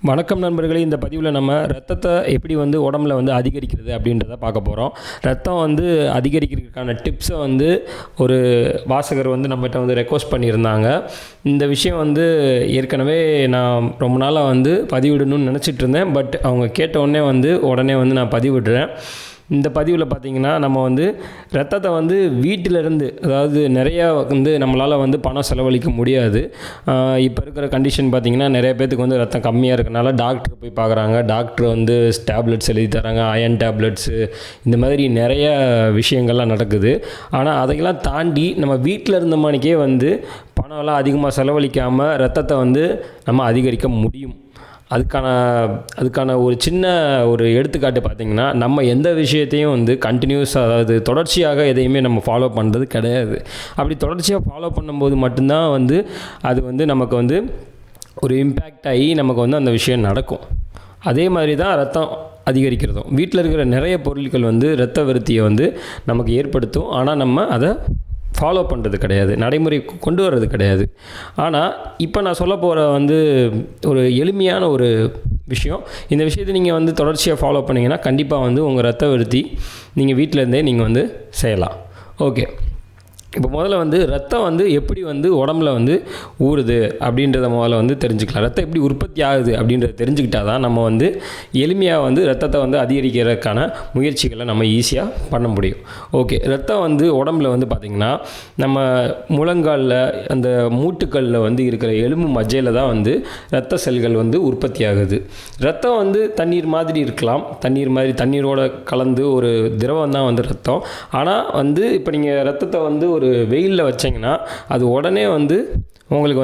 வணக்கம் நண்பர்களே, இந்த பதிவில் நம்ம ரத்தத்தை எப்படி உடம்புல அதிகரிக்கிறது அப்படின்றத பார்க்க போகிறோம். ரத்தம் அதிகரிக்கிறதுக்கான டிப்ஸை ஒரு வாசகர் நம்மகிட்ட ரெக்வஸ்ட் பண்ணியிருந்தாங்க. இந்த விஷயம் ஏற்கனவே நான் ரொம்ப நாளாக பதிவிடணும்னு நினச்சிட்டு இருந்தேன். பட் அவங்க கேட்ட உடனே நான் பதிவிடுறேன். இந்த பதிவில் பார்த்திங்கன்னா நம்ம ரத்தத்தை வீட்டிலேருந்து, அதாவது நிறையா நம்மளால் பணம் செலவழிக்க முடியாது. இப்போ இருக்கிற கண்டிஷன் பார்த்திங்கன்னா நிறைய பேர்த்துக்கு ரத்தம் கம்மியாக இருக்கனால டாக்டர் போய் பார்க்குறாங்க. டாக்டர் டேப்லெட்ஸ் எழுதி தராங்க, அயன் டேப்லெட்ஸு, இந்த மாதிரி நிறைய விஷயங்கள்லாம் நடக்குது. ஆனால் அதையெல்லாம் தாண்டி நம்ம வீட்டில் இருந்த மாதிரிக்கே பணம்லாம் அதிகமாக செலவழிக்காமல் ரத்தத்தை நம்ம அதிகரிக்க முடியும். அதுக்கான ஒரு சின்ன எடுத்துக்காட்டு பார்த்திங்கன்னா, நம்ம எந்த விஷயத்தையும் கண்டினியூஸாக, அதாவது தொடர்ச்சியாக எதையுமே நம்ம ஃபாலோ பண்ணுறது கிடையாது. அப்படி தொடர்ச்சியாக ஃபாலோ பண்ணும்போது மட்டும்தான் அது நமக்கு ஒரு இம்பேக்ட் ஆகி நமக்கு அந்த விஷயம் நடக்கும். அதே மாதிரி தான் ரத்தம் அதிகரிக்கிறதும். வீட்டில் இருக்கிற நிறைய பொருட்கள் ரத்த விருத்தியை நமக்கு ஏற்படுத்தும். ஆனால் நம்ம அதை ஃபாலோ பண்ணுறது கிடையாது, நடைமுறை கொண்டு வர்றது கிடையாது. ஆனால் இப்போ நான் சொல்ல போகிற ஒரு எளிமையான ஒரு விஷயம். இந்த விஷயத்தை நீங்கள் தொடர்ச்சியாக ஃபாலோ பண்ணிங்கன்னா கண்டிப்பாக உங்கள் ரத்த விருத்தி நீங்கள் வீட்டிலேருந்தே நீங்கள் செய்யலாம். ஓகே, இப்போ முதல்ல ரத்தம் எப்படி உடம்புல ஊறுது அப்படின்றத முதல்ல தெரிஞ்சுக்கலாம். ரத்தம் எப்படி உற்பத்தி ஆகுது அப்படின்றத தெரிஞ்சுக்கிட்டால் தான் நம்ம எளிமையாக ரத்தத்தை அதிகரிக்கிறதுக்கான முயற்சிகளை நம்ம ஈஸியாக பண்ண முடியும். ஓகே, ரத்தம் உடம்புல பார்த்திங்கன்னா நம்ம முழங்காலில், அந்த மூட்டுக்களில் இருக்கிற எலும்பு மஜ்ஜையில் தான் ரத்த செல்கள் உற்பத்தி ஆகுது. ரத்தம் தண்ணீர் மாதிரி இருக்கலாம், தண்ணீரோட கலந்து ஒரு திரவம் தான் ரத்தம். ஆனால் இப்போ நீங்கள் ரத்தத்தை ஒரு வெயிலில் வச்சிங்கன்னா அது உடனே உங்களுக்கு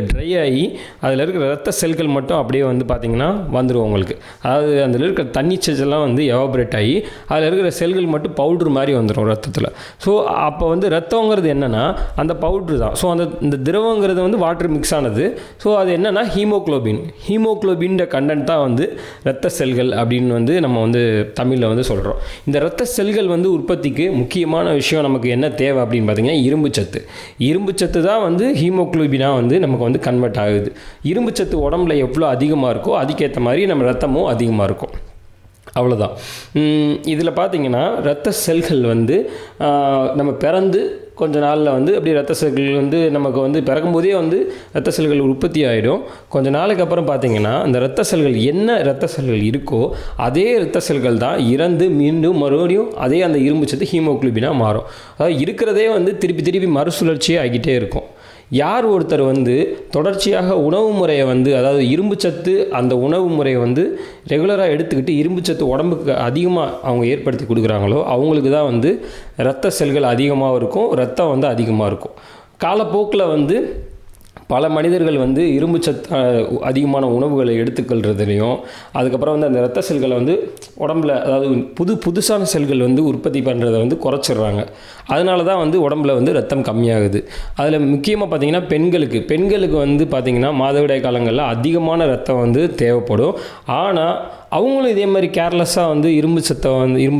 ட்ரை ஆகி அதில் இருக்கிற ரத்த செல்கள் மட்டும் அப்படியே பார்த்திங்கன்னா வந்துடும் உங்களுக்கு. அதாவது அதில் இருக்கிற தண்ணி சத்தெல்லாம் எவாபரேட் ஆகி அதில் இருக்கிற செல்கள் மட்டும் பவுட்ரு மாதிரி வந்துடும் ரத்தத்தில். ஸோ அப்போ ரத்தங்கிறது என்னென்னா அந்த பவுட்ரு தான். ஸோ இந்த திரவங்கிறது வாட்டர் மிக்ஸ் ஆனது. ஸோ அது என்னென்னா ஹீமோக்ளோபின்ற கண்டென்ட் தான் ரத்த செல்கள் அப்படின்னு நம்ம தமிழில் சொல்கிறோம். இந்த ரத்த செல்கள் உற்பத்திக்கு முக்கியமான விஷயம் நமக்கு என்ன தேவை அப்படின்னு பார்த்திங்கன்னா இரும்புச்சத்து தான் ஹீமோக்ளோபின் நமக்கு கன்வெர்ட் ஆகுது. இரும்புச்சத்து உடம்புல எவ்வளோ அதிகமாக இருக்கோ அதுக்கேற்ற மாதிரி நம்ம ரத்தமும் அதிகமாக இருக்கும். அவ்வளோதான். இதில் பார்த்திங்கன்னா ரத்த செல்கள் நம்ம பிறந்து கொஞ்ச நாளில் அப்படி ரத்த செல்கள் நமக்கு பிறக்கும்போதே ரத்த செல்கள் உற்பத்தி ஆகிடும். கொஞ்ச நாளைக்கு அப்புறம் பார்த்திங்கன்னா அந்த ரத்த செல்கள் என்ன ரத்த செல்கள் இருக்கோ அதே ரத்த செல்கள் தான் இறந்து மீண்டும் மறுபடியும் அதே அந்த இரும்புச்சத்து ஹீமோக்ளோபினாக மாறும். அதாவது இருக்கிறதே திருப்பி மறுசுழற்சியே ஆகிட்டே இருக்கும். யார் ஒருத்தர் தொடர்ச்சியாக உணவு முறையை அதாவது இரும்புச்சத்து அந்த உணவு முறையை ரெகுலராக எடுத்துக்கிட்டு இரும்புச்சத்து உடம்புக்கு அதிகமாக அவங்க ஏற்படுத்தி கொடுக்குறாங்களோ அவங்களுக்கு தான் ரத்த செல்கள் அதிகமாக இருக்கும், ரத்தம் அதிகமாக இருக்கும். காலப்போக்கில் பல மனிதர்கள் இரும்புச்சத்து அதிகமான உணவுகளை எடுத்துக்கொள்றதுலையும், அதுக்கப்புறம் அந்த ரத்த செல்களை உடம்புல, அதாவது புதுசான செல்கள் உற்பத்தி பண்ணுறதை குறைச்சிடுறாங்க. அதனால தான் உடம்புல ரத்தம் கம்மியாகுது. அதில் முக்கியமாக பார்த்திங்கன்னா பெண்களுக்கு பார்த்திங்கன்னா மாதவிடாய் காலங்களில் அதிகமான ரத்தம் தேவைப்படும். ஆனால் அவங்களும் இதே மாதிரி கேர்லெஸ்ஸாக இரும்பு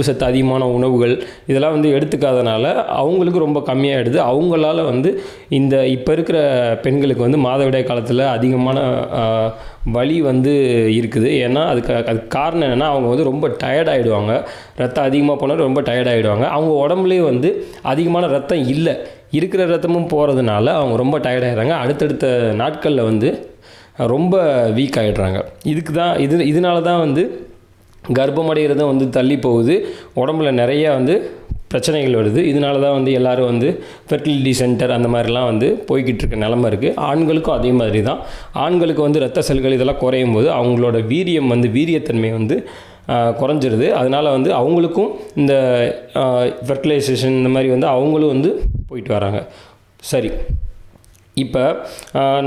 சத்து அதிகமான உணவுகள் இதெல்லாம் எடுத்துக்காதனால அவங்களுக்கு ரொம்ப கம்மியாகிடுது. அவங்களால இந்த இப்போ இருக்கிற பெண்களுக்கு மாதவிடாய் காலத்தில் அதிகமான வலி இருக்குது. ஏன்னா அதுக்கு காரணம் என்னென்னா அவங்க ரொம்ப டயர்டாகிடுவாங்க. ரத்தம் அதிகமாக போனால் ரொம்ப டயர்டாகிடுவாங்க. அவங்க உடம்புலேயே அதிகமான ரத்தம் இல்லை, இருக்கிற ரத்தமும் போகிறதுனால அவங்க ரொம்ப டயர்டாகிடுறாங்க. அடுத்தடுத்த நாட்களில் ரொம்ப வீக் ஆகிடுறாங்க. இதனால தான் கர்ப்பம் அடைகிறதும் தள்ளி போகுது. உடம்புல நிறையா பிரச்சனைகள் வருது. இதனால தான் எல்லோரும் ஃபெர்டிலிட்டி சென்டர் அந்த மாதிரிலாம் போய்கிட்டு இருக்க நிலமை இருக்குது. ஆண்களுக்கும் அதே மாதிரி தான். ஆண்களுக்கு ரத்த செல்கள் இதெல்லாம் குறையும் போது அவங்களோட வீரியம் வீரியத்தன்மை குறைஞ்சிருது. அதனால் அவங்களுக்கும் இந்த ஃபெர்டிலைசேஷன் இந்த மாதிரி அவங்களும் போயிட்டு வராங்க. சரி, இப்போ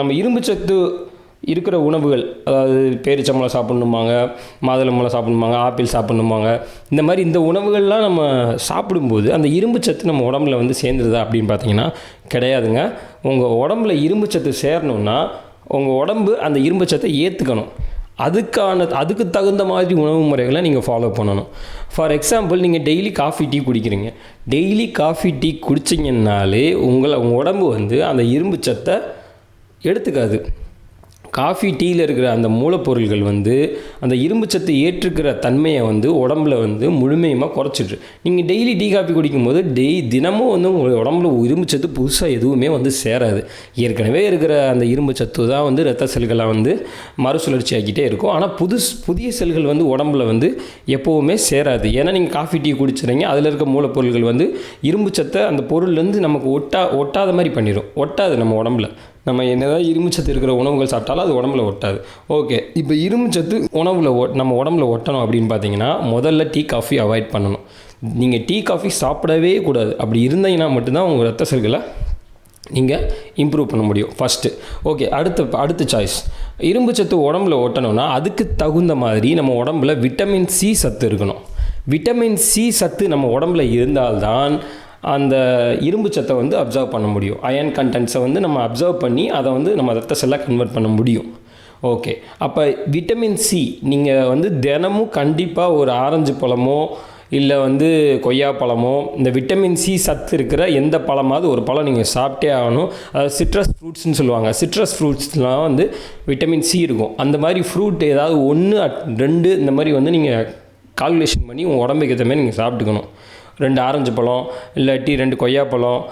நம்ம இரும்புச்சத்து இருக்கிற உணவுகள், அதாவது பேரிச்சம்பழம் சாப்பிட்ணுமாங்க, மாதுளம்பழம் சாப்பிட்ணுமாங்க, ஆப்பிள் சாப்பிட்ணுமாங்க, இந்த மாதிரி இந்த உணவுகள்லாம் நம்ம சாப்பிடும்போது அந்த இரும்புச்சத்து நம்ம உடம்புல சேர்ந்துருதா அப்படின்னு பார்த்தீங்கன்னா கிடையாதுங்க. உங்கள் உடம்புல இரும்புச்சத்து சேரணுன்னா உங்கள் உடம்பு அந்த இரும்புச்சத்தை ஏற்றுக்கணும். அதுக்கு தகுந்த மாதிரி உணவு முறைகளை நீங்கள் ஃபாலோ பண்ணணும். ஃபார் எக்ஸாம்பிள், நீங்கள் டெய்லி காஃபி டீ குடிக்கிறீங்க. டெய்லி காஃபி டீ குடிச்சிங்கன்னாலே உங்கள் உடம்பு அந்த இரும்புச்சத்தை எடுத்துக்காது. காஃபி டீயில் இருக்கிற அந்த மூலப்பொருள்கள் வந்து அந்த இரும்புச்சத்து ஏற்றுக்கிற தன்மையை வந்து உடம்புல வந்து முழுமையுமாக குறைச்சிட்டு, நீங்கள் டெய்லி டீ காஃபி குடிக்கும்போது தினமும் வந்து உங்கள் உடம்புல இரும்புச்சத்து புதுசாக எதுவுமே வந்து சேராது. ஏற்கனவே இருக்கிற அந்த இரும்புச்சத்து தான் வந்து இரத்த செல்களை வந்து மறுசுழற்சி ஆக்கிட்டே இருக்கும். ஆனால் புதிய செல்கள் வந்து உடம்புல வந்து எப்போவுமே சேராது. ஏன்னா நீங்கள் காஃபி டீ குடிச்சுறீங்க, அதில் இருக்க மூலப்பொருள்கள் வந்து இரும்புச்சத்தை அந்த பொருள்லேருந்து நமக்கு ஒட்டாத மாதிரி பண்ணிடும். ஒட்டாது நம்ம உடம்புல. நம்ம என்னதான் இரும்புச்சத்து இருக்கிற உணவுகள் சாப்பிட்டாலும் அது உடம்புல ஒட்டாது. ஓகே, இப்போ இரும்புச்சத்து நம்ம உடம்புல ஒட்டணும் அப்படின்னு பார்த்தீங்கன்னா முதல்ல டீ காஃபி அவாய்ட் பண்ணணும். நீங்கள் டீ காஃபி சாப்பிடவே கூடாது. அப்படி இருந்தீங்கன்னா மட்டும்தான் உங்கள் ரத்த செல்களை நீங்கள் இம்ப்ரூவ் பண்ண முடியும் ஃபஸ்ட்டு. ஓகே, அடுத்த சாய்ஸ், இரும்புச்சத்து உடம்புல ஒட்டணும்னா அதுக்கு தகுந்த மாதிரி நம்ம உடம்புல விட்டமின் சி சத்து இருக்கணும். விட்டமின் சி சத்து நம்ம உடம்புல இருந்தால்தான் அந்த இரும்பு சத்தை வந்து அப்சர்வ் பண்ண முடியும். அயன் கண்டென்ட்ஸை வந்து நம்ம அப்சர்வ் பண்ணி அதை வந்து நம்ம ரத்த செல்லாக கன்வெர்ட் பண்ண முடியும். ஓகே, அப்போ விட்டமின் சி நீங்கள் வந்து தினமும் கண்டிப்பாக ஒரு ஆரஞ்சு பழமோ இல்லை வந்து கொய்யாப்பழமோ, இந்த விட்டமின் சி சத்து இருக்கிற எந்த பழமாவது ஒரு பழம் நீங்கள் சாப்பிட்டே ஆகணும். அதாவது சிட்ரஸ் ஃப்ரூட்ஸ்னு சொல்லுவாங்க. சிட்ரஸ் ஃப்ரூட்ஸ்லாம் வந்து விட்டமின் சி இருக்கும். அந்த மாதிரி ஃப்ரூட் ஏதாவது 1 2 இந்த மாதிரி வந்து நீங்கள் கால்குலேஷன் பண்ணி உங்கள் உடம்புக்கு ஏற்ற மாதிரி நீங்கள் சாப்பிட்டுக்கணும். 2 ஆரஞ்சு பழம், இல்லாட்டி 2 கொய்யாப்பழம்,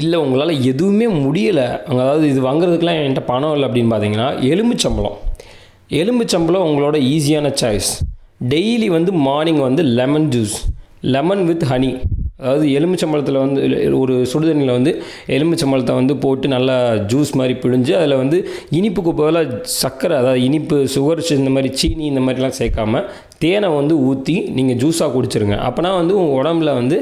இல்லை உங்களால் எதுவுமே முடியலை, அதாவது இது வாங்குறதுக்கெலாம் என்கிட்ட பணம் இல்லை அப்படின்னு பார்த்தீங்கன்னா எலுமிச்சம்பழம் உங்களோட ஈஸியான சாய்ஸ். டெய்லி வந்து மார்னிங் வந்து லெமன் வித் ஹனி, அதாவது எலுமிச்சம்பழத்தில் வந்து ஒரு சுடுதண்ணியில் வந்து எலுமிச்சம்பழத்தை வந்து போட்டு நல்லா ஜூஸ் மாதிரி பிழிஞ்சு அதில் வந்து இனிப்புக்கு பதிலாக சர்க்கரை, அதாவது இனிப்பு சுகர் இந்த மாதிரி சீனி இந்த மாதிரிலாம் சேர்க்காம தேனை வந்து ஊற்றி நீங்கள் ஜூஸாக குடிச்சிருங்க. அப்போனா வந்து உங்கள் உடம்புல வந்து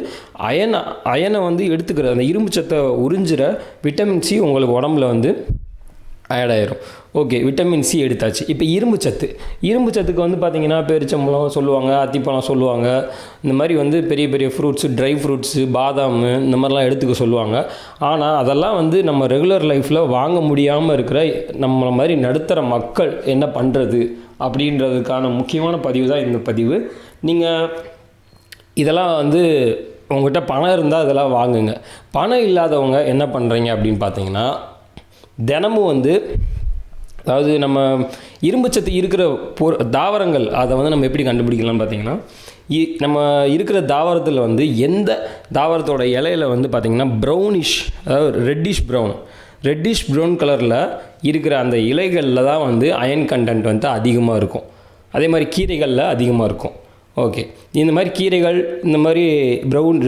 அயனை வந்து எடுத்துக்கிற அந்த இரும்பு சத்தை உறிஞ்சிற விட்டமின் சி உங்களுக்கு உடம்புல வந்து ஆட் ஆயிரும். ஓகே, விட்டமின் சி எடுத்தாச்சு. இப்போ இரும்பு சத்துக்கு வந்து பார்த்திங்கன்னா பேரிச்சம்பழம் சொல்லுவாங்க, அத்திப்பழம் சொல்லுவாங்க, இந்த மாதிரி வந்து பெரிய பெரிய ஃப்ரூட்ஸு, ட்ரை ஃப்ரூட்ஸு, பாதாம் இந்த மாதிரிலாம் எடுத்துக்க சொல்லுவாங்க. ஆனால் அதெல்லாம் வந்து நம்ம ரெகுலர் லைஃப்பில் வாங்க முடியாமல் இருக்கிற நம்மளை மாதிரி நடுத்தர மக்கள் என்ன பண்ணுறது அப்படின்றதுக்கான முக்கியமான பதிவு தான் இந்த பதிவு. நீங்கள் இதெல்லாம் வந்து உங்கள்கிட்ட பணம் இருந்தால் இதெல்லாம் வாங்குங்க. பணம் இல்லாதவங்க என்ன பண்ணுறீங்க அப்படின்னு பார்த்தீங்கன்னா, தினமும் வந்து, அதாவது நம்ம இரும்புச்சத்து இருக்கிற தாவரங்கள் அதை வந்து நம்ம எப்படி கண்டுபிடிக்கலாம்னு பார்த்தீங்கன்னா, நம்ம இருக்கிற தாவரத்தில் வந்து எந்த தாவரத்தோட இலையில வந்து பார்த்திங்கன்னா ப்ரௌனிஷ், அதாவது ரெட்டிஷ் ப்ரௌன் கலரில் இருக்கிற அந்த இலைகளில் தான் வந்து அயன் கண்டென்ட் வந்து அதிகமாக இருக்கும். அதே மாதிரி கீரைகளில் அதிகமாக இருக்கும். ஓகே, இந்த மாதிரி கீரைகள், இந்த மாதிரி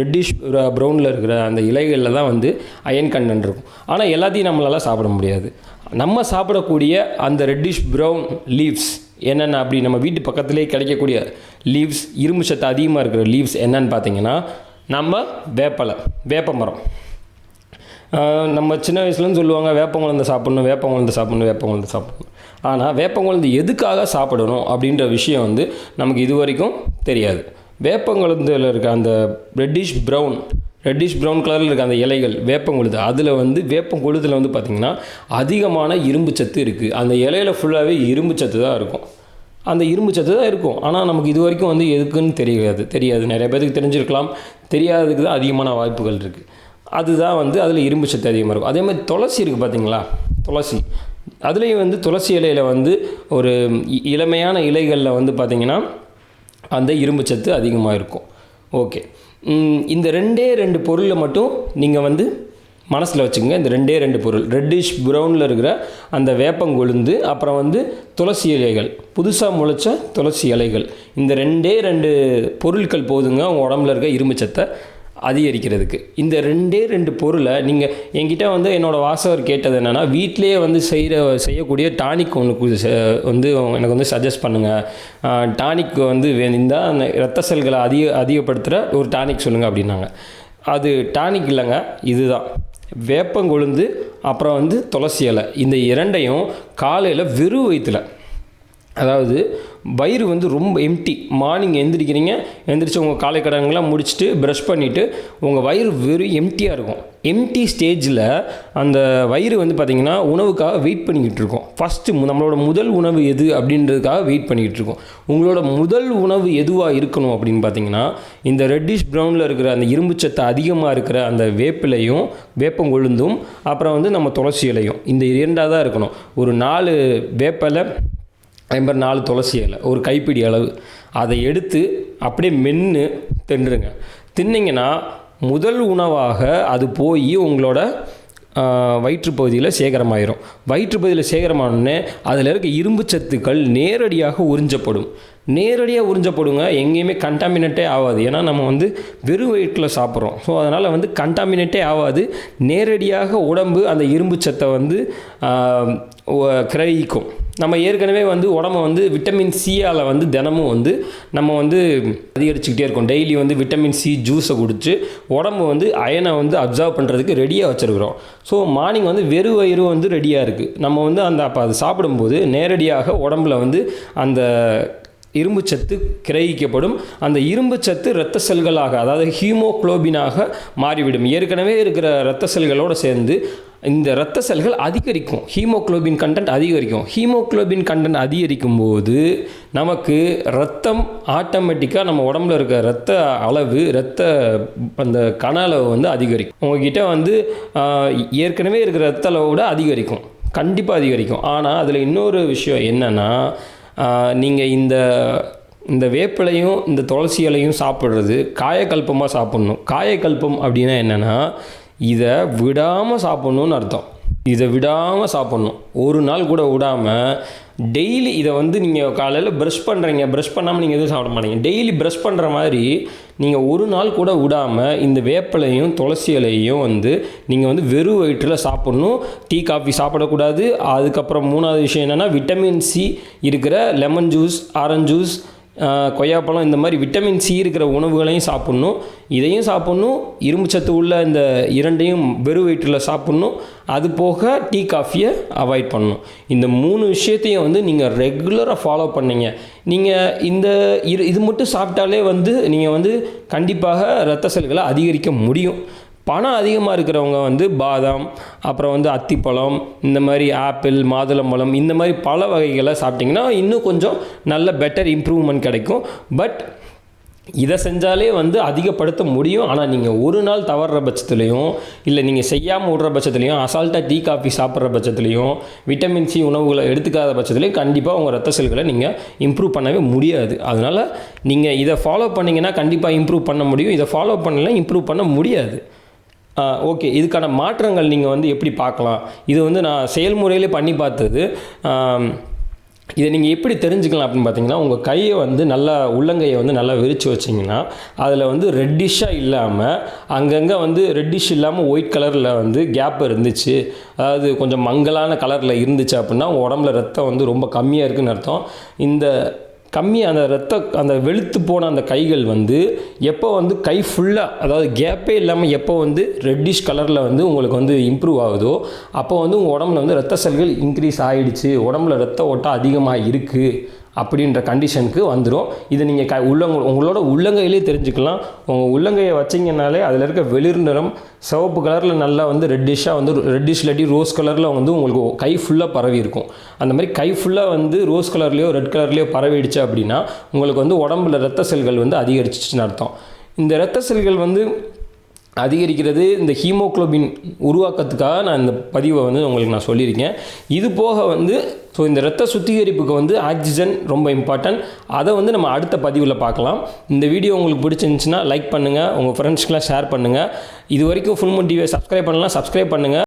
ரெட்டிஷ் ப்ரௌனில் இருக்கிற அந்த இலைகளில் தான் வந்து அயன் கண்டென்ட் இருக்கும். ஆனால் எல்லாத்தையும் நம்மளால் சாப்பிட முடியாது. நம்ம சாப்பிடக்கூடிய அந்த ரெட்டிஷ் ப்ரௌன் லீவ்ஸ் என்னென்ன, அப்படி நம்ம வீட்டு பக்கத்துலேயே கிடைக்கக்கூடிய லீவ்ஸ், இரும்பு சத்து அதிகமாக இருக்கிற லீவ்ஸ் என்னென்னு பார்த்தீங்கன்னா, நம்ம வேப்ப மரம். நம்ம சின்ன வயசுலன்னு சொல்லுவாங்க வேப்பங்குழந்தை சாப்பிடணும். ஆனால் வேப்பங்குழந்தை எதுக்காக சாப்பிடணும் அப்படின்ற விஷயம் வந்து நமக்கு இது வரைக்கும் தெரியாது. வேப்பங்குழந்தையில் இருக்க அந்த ரெட்டிஷ் ப்ரௌன் கலரில் இருக்க அந்த இலைகள் வேப்பங்குழுது, அதில் வந்து வேப்பங்குழுதில் வந்து பார்த்திங்கன்னா அதிகமான இரும்பு சத்து இருக்குது. அந்த இலையில் ஃபுல்லாகவே இரும்பு சத்து தான் இருக்கும். ஆனால் நமக்கு இது வரைக்கும் வந்து எதுக்குன்னு தெரியாது. நிறைய பேருக்கு தெரிஞ்சிருக்கலாம், தெரியாததுக்கு தான் அதிகமான வாய்ப்புகள் இருக்குது. அதுதான் வந்து அதில் இரும்பு சத்து அதிகமாக இருக்கும். அதே மாதிரி துளசி இருக்குது பார்த்தீங்களா, அதுலேயும் வந்து துளசி இலையில் வந்து ஒரு இளமையான இலைகளில் வந்து பார்த்திங்கன்னா அந்த இரும்பு சத்து அதிகமாக இருக்கும். ஓகே, இந்த 2 பொருளை மட்டும் நீங்கள் வந்து மனசில் வச்சுக்கோங்க. இந்த 2 பொருள், ரெட்டிஷ் ப்ரௌனில் இருக்கிற அந்த வேப்பங்கொழுந்து, அப்புறம் வந்து துளசி இலைகள், புதுசாக முளைச்ச துளசி இலைகள், இந்த 2 பொருட்கள் போதுங்க உங்கள் உடம்புல இருக்க இரும்பு சத்தை அதிகரிக்கிறதுக்கு. இந்த 2 பொருளை நீங்கள் என்கிட்ட வந்து என்னோடய வாசகர் கேட்டது என்னென்னா, வீட்டிலேயே வந்து செய்யக்கூடிய டானிக் ஒன்று வந்து எனக்கு வந்து சஜஸ்ட் பண்ணுங்கள். டானிக் வந்து இருந்தால் அந்த இரத்த செல்களை அதிகப்படுத்துகிற ஒரு டானிக் சொல்லுங்கள் அப்படின்னாங்க. அது டானிக் இல்லைங்க, இதுதான் வேப்பங்கொழுந்து, அப்புறம் வந்து துளசி இலை. இந்த 2ஐயும் காலையில் வெறும் வயிற்றில், அதாவது வயிறு வந்து ரொம்ப எம்டி. மார்னிங் எந்திரிச்சு உங்கள் காலை கடன்கள்லாம் முடிச்சுட்டு ப்ரஷ் பண்ணிவிட்டு உங்கள் வயிறு வெறும் எம்டியாக இருக்கும். எம்டி ஸ்டேஜில் அந்த வயிறு வந்து பார்த்திங்கன்னா உணவுக்காக வெயிட் பண்ணிக்கிட்டு இருக்கோம். ஃபஸ்ட்டு நம்மளோட முதல் உணவு எது அப்படின்றதுக்காக வெயிட் பண்ணிக்கிட்டு இருக்கோம். உங்களோட முதல் உணவு எதுவாக இருக்கணும் அப்படின்னு பார்த்தீங்கன்னா, இந்த ரெட்டிஷ் ப்ரௌனில் இருக்கிற அந்த இரும்புச்சத்து அதிகமாக இருக்கிற அந்த வேப்பிலையும் வேப்பங்கொழுந்தும் அப்புறம் வந்து நம்ம துளசி இலையும், இந்த 2 தான் இருக்கணும். ஒரு 4 வேப்பிலை, 4 துளசி இலை, ஒரு கைப்பிடி அளவு அதை எடுத்து அப்படியே மென்று தின்னிங்கன்னா முதல் உணவாக அது போய் உங்களோட வயிற்றுப்பகுதியில் சேகரமாயிரும். வயிற்றுப்பகுதியில் சேகரமானோடனே அதில் இருக்க இரும்பு சத்துக்கள் நேரடியாக உறிஞ்சப்படுங்க. எங்கேயுமே கண்டாமினேட்டே ஆகாது. ஏன்னா நம்ம வந்து வெறும் வயிற்றில் சாப்பிட்றோம். ஸோ அதனால் வந்து கண்டாமினேட்டே ஆகாது. நேரடியாக உடம்பு அந்த இரும்பு சத்தை வந்து கிரகிக்கும். நம்ம ஏற்கனவே வந்து உடம்பை வந்து விட்டமின் சியால் வந்து தினமும் வந்து நம்ம வந்து அதிகரிச்சுக்கிட்டே இருக்கோம். டெய்லி வந்து விட்டமின் சி ஜூஸை குடித்து உடம்பு வந்து அயனை வந்து அப்சர்வ் பண்ணுறதுக்கு ரெடியாக வச்சுருக்குறோம். ஸோ மார்னிங் வந்து வெறும் வயிறு வந்து ரெடியாக இருக்குது. நம்ம வந்து அப்போ அது சாப்பிடும்போது நேரடியாக உடம்புல வந்து அந்த இரும்பு சத்து கிரகிக்கப்படும். அந்த இரும்பு சத்து இரத்த செல்களாக, அதாவது ஹீமோகுளோபினாக மாறிவிடும். ஏற்கனவே இருக்கிற இரத்த செல்களோடு சேர்ந்து இந்த இரத்த செல்கள் அதிகரிக்கும். ஹீமோகுளோபின் கண்டென்ட் அதிகரிக்கும். ஹீமோகுளோபின் கண்டென்ட் அதிகரிக்கும் போது நமக்கு ரத்தம் ஆட்டோமேட்டிக்காக நம்ம உடம்புல இருக்க ரத்த அளவு, அந்த கன அளவு வந்து அதிகரிக்கும். உங்ககிட்ட வந்து ஏற்கனவே இருக்கிற ரத்த அளவை விட அதிகரிக்கும், கண்டிப்பாக அதிகரிக்கும். ஆனால் அதில் இன்னொரு விஷயம் என்னென்னா, நீங்கள் இந்த வேப்பிலையும் இந்த துளசி இலையும் சாப்பிட்றது காயக்கல்பமாக சாப்பிட்ணும். காயக்கல்பம் அப்படின்னா என்னென்னா, இதை விடாமல் சாப்பிட்ணுன்னு அர்த்தம். இதை விடாமல் சாப்பிட்ணும், ஒரு நாள் கூட விடாமல். டெய்லி இதை வந்து நீங்கள் காலையில் ப்ரஷ் பண்ணுறீங்க, ப்ரஷ் பண்ணாமல் நீங்கள் எதுவும் சாப்பிட மாட்டீங்க. டெய்லி ப்ரஷ் பண்ணுற மாதிரி நீங்கள் ஒரு நாள் கூட விடாமல் இந்த வேப்பிலையும் துளசி இலையும் வந்து நீங்கள் வந்து வெறும் வயிற்றில் சாப்பிட்ணும். டீ காஃபி சாப்பிடக்கூடாது. அதுக்கப்புறம் 3வது விஷயம் என்னென்னா, விட்டமின் சி இருக்கிற லெமன் ஜூஸ், ஆரஞ்சு ஜூஸ், கொய்யாப்பழம், இந்த மாதிரி விட்டமின் சி இருக்கிற உணவுகளையும் சாப்பிட்ணும். இதையும் சாப்பிட்ணும், இரும்பு சத்து உள்ள இந்த 2ஐயும் வெறும் வயிற்றில் சாப்பிட்ணும். அது போக டீ காஃபியை அவாய்ட் பண்ணணும். இந்த 3 விஷயத்தையும் வந்து நீங்கள் ரெகுலராக ஃபாலோ பண்ணீங்க. நீங்கள் இது மட்டும் சாப்பிட்டாலே வந்து நீங்கள் வந்து கண்டிப்பாக இரத்த செல்களை அதிகரிக்க முடியும். பணம் அதிகமாக இருக்கிறவங்க வந்து பாதாம், அப்புறம் வந்து அத்திப்பழம், இந்த மாதிரி ஆப்பிள், மாதுளம்பழம், இந்த மாதிரி பல வகைகளை சாப்பிட்டிங்கன்னா இன்னும் கொஞ்சம் நல்ல பெட்டர் இம்ப்ரூவ்மெண்ட் கிடைக்கும். பட் இதை செஞ்சாலே வந்து அதிகப்படுத்த முடியும். ஆனால் நீங்கள் ஒரு நாள் தவறுற பட்சத்துலையும், இல்லை நீங்கள் செய்யாமல் விடுற பட்சத்துலையும், அசால்ட்டாக டீ காஃபி சாப்பிட்ற பட்சத்துலையும், விட்டமின் சி உணவுகளை எடுத்துக்காத பட்சத்துலையும் கண்டிப்பாக உங்கள் ரத்த செல்களை நீங்கள் இம்ப்ரூவ் பண்ணவே முடியாது. அதனால் நீங்கள் இதை ஃபாலோ பண்ணிங்கன்னா கண்டிப்பாக இம்ப்ரூவ் பண்ண முடியும். இதை ஃபாலோ பண்ணலாம் இம்ப்ரூவ் பண்ண முடியாது. ஓகே, இதுக்கான மாற்றங்கள் நீங்கள் வந்து எப்படி பார்க்கலாம்? இது வந்து நான் செயல்முறையிலே பண்ணி பார்த்தது. இதை நீங்கள் எப்படி தெரிஞ்சுக்கலாம் அப்படின்னு பார்த்தீங்கன்னா, உங்கள் கையை வந்து நல்லா, உள்ளங்கையை வந்து நல்லா விரித்து வச்சிங்கன்னா அதில் வந்து ரெட்டிஷாக இல்லாமல், அங்கங்கே வந்து ரெட்டிஷ் இல்லாமல் ஒயிட் கலரில் வந்து கேப் இருந்துச்சு, அதாவது கொஞ்சம் மங்கலான கலரில் இருந்துச்சு அப்படின்னா உங்கள் உடம்புல ரத்தம் வந்து ரொம்ப கம்மியாக இருக்குதுன்னு அர்த்தம். இந்த அந்த வெளுத்து போன அந்த கைகள் வந்து எப்போ வந்து கை ஃபுல்லாக, அதாவது கேப்பே இல்லாமல் எப்போ வந்து ரெட்டிஷ் கலரில் வந்து உங்களுக்கு வந்து இம்ப்ரூவ் ஆகுதோ அப்போ வந்து உங்கள் உடம்புல வந்து ரத்த செல்கள் இன்க்ரீஸ் ஆகிடுச்சு, உடம்புல ரத்த ஓட்டம் அதிகமாக இருக்குது அப்படின்ற கண்டிஷனுக்கு வந்துடும். இதை நீங்கள் உங்களோட உள்ளங்கையிலே தெரிஞ்சுக்கலாம். உங்கள் உள்ளங்கையை வச்சிங்கனாலே அதில் இருக்க வெளிர் நிறம் சிவப்பு கலரில் நல்லா வந்து ரெட்டிஷாக வந்து ரெட்டிஷ் இல்லாட்டி ரோஸ் கலரில் வந்து உங்களுக்கு கை ஃபுல்லாக பரவி இருக்கும். அந்த மாதிரி கை ஃபுல்லாக வந்து ரோஸ் கலர்லேயோ ரெட் கலர்லேயோ பரவிடுச்சு அப்படின்னா உங்களுக்கு வந்து உடம்புல ரத்த செல்கள் வந்து அதிகரிச்சிச்சுன்னு அர்த்தம். இந்த ரத்த செல்கள் வந்து அதிகரிக்கிறது இந்த ஹீமோகுளோபின் உருவாக்கத்துக்காக நான் இந்த பதிவை வந்து உங்களுக்கு நான் சொல்லியிருக்கேன். இது போக வந்து இந்த இரத்த சுத்திகரிப்புக்கு வந்து ஆக்சிஜன் ரொம்ப இம்பார்ட்டன்ட். அதை வந்து நம்ம அடுத்த பதிவில் பார்க்கலாம். இந்த வீடியோ உங்களுக்கு பிடிச்சிருந்துச்சுன்னா லைக் பண்ணுங்கள், உங்கள் ஃப்ரெண்ட்ஸ்க்கெலாம் ஷேர் பண்ணுங்கள். இது வரைக்கும் ஃபுல் மூன் டிவியை சப்ஸ்கிரைப் பண்ணலாம், சப்ஸ்கிரைப் பண்ணுங்கள்.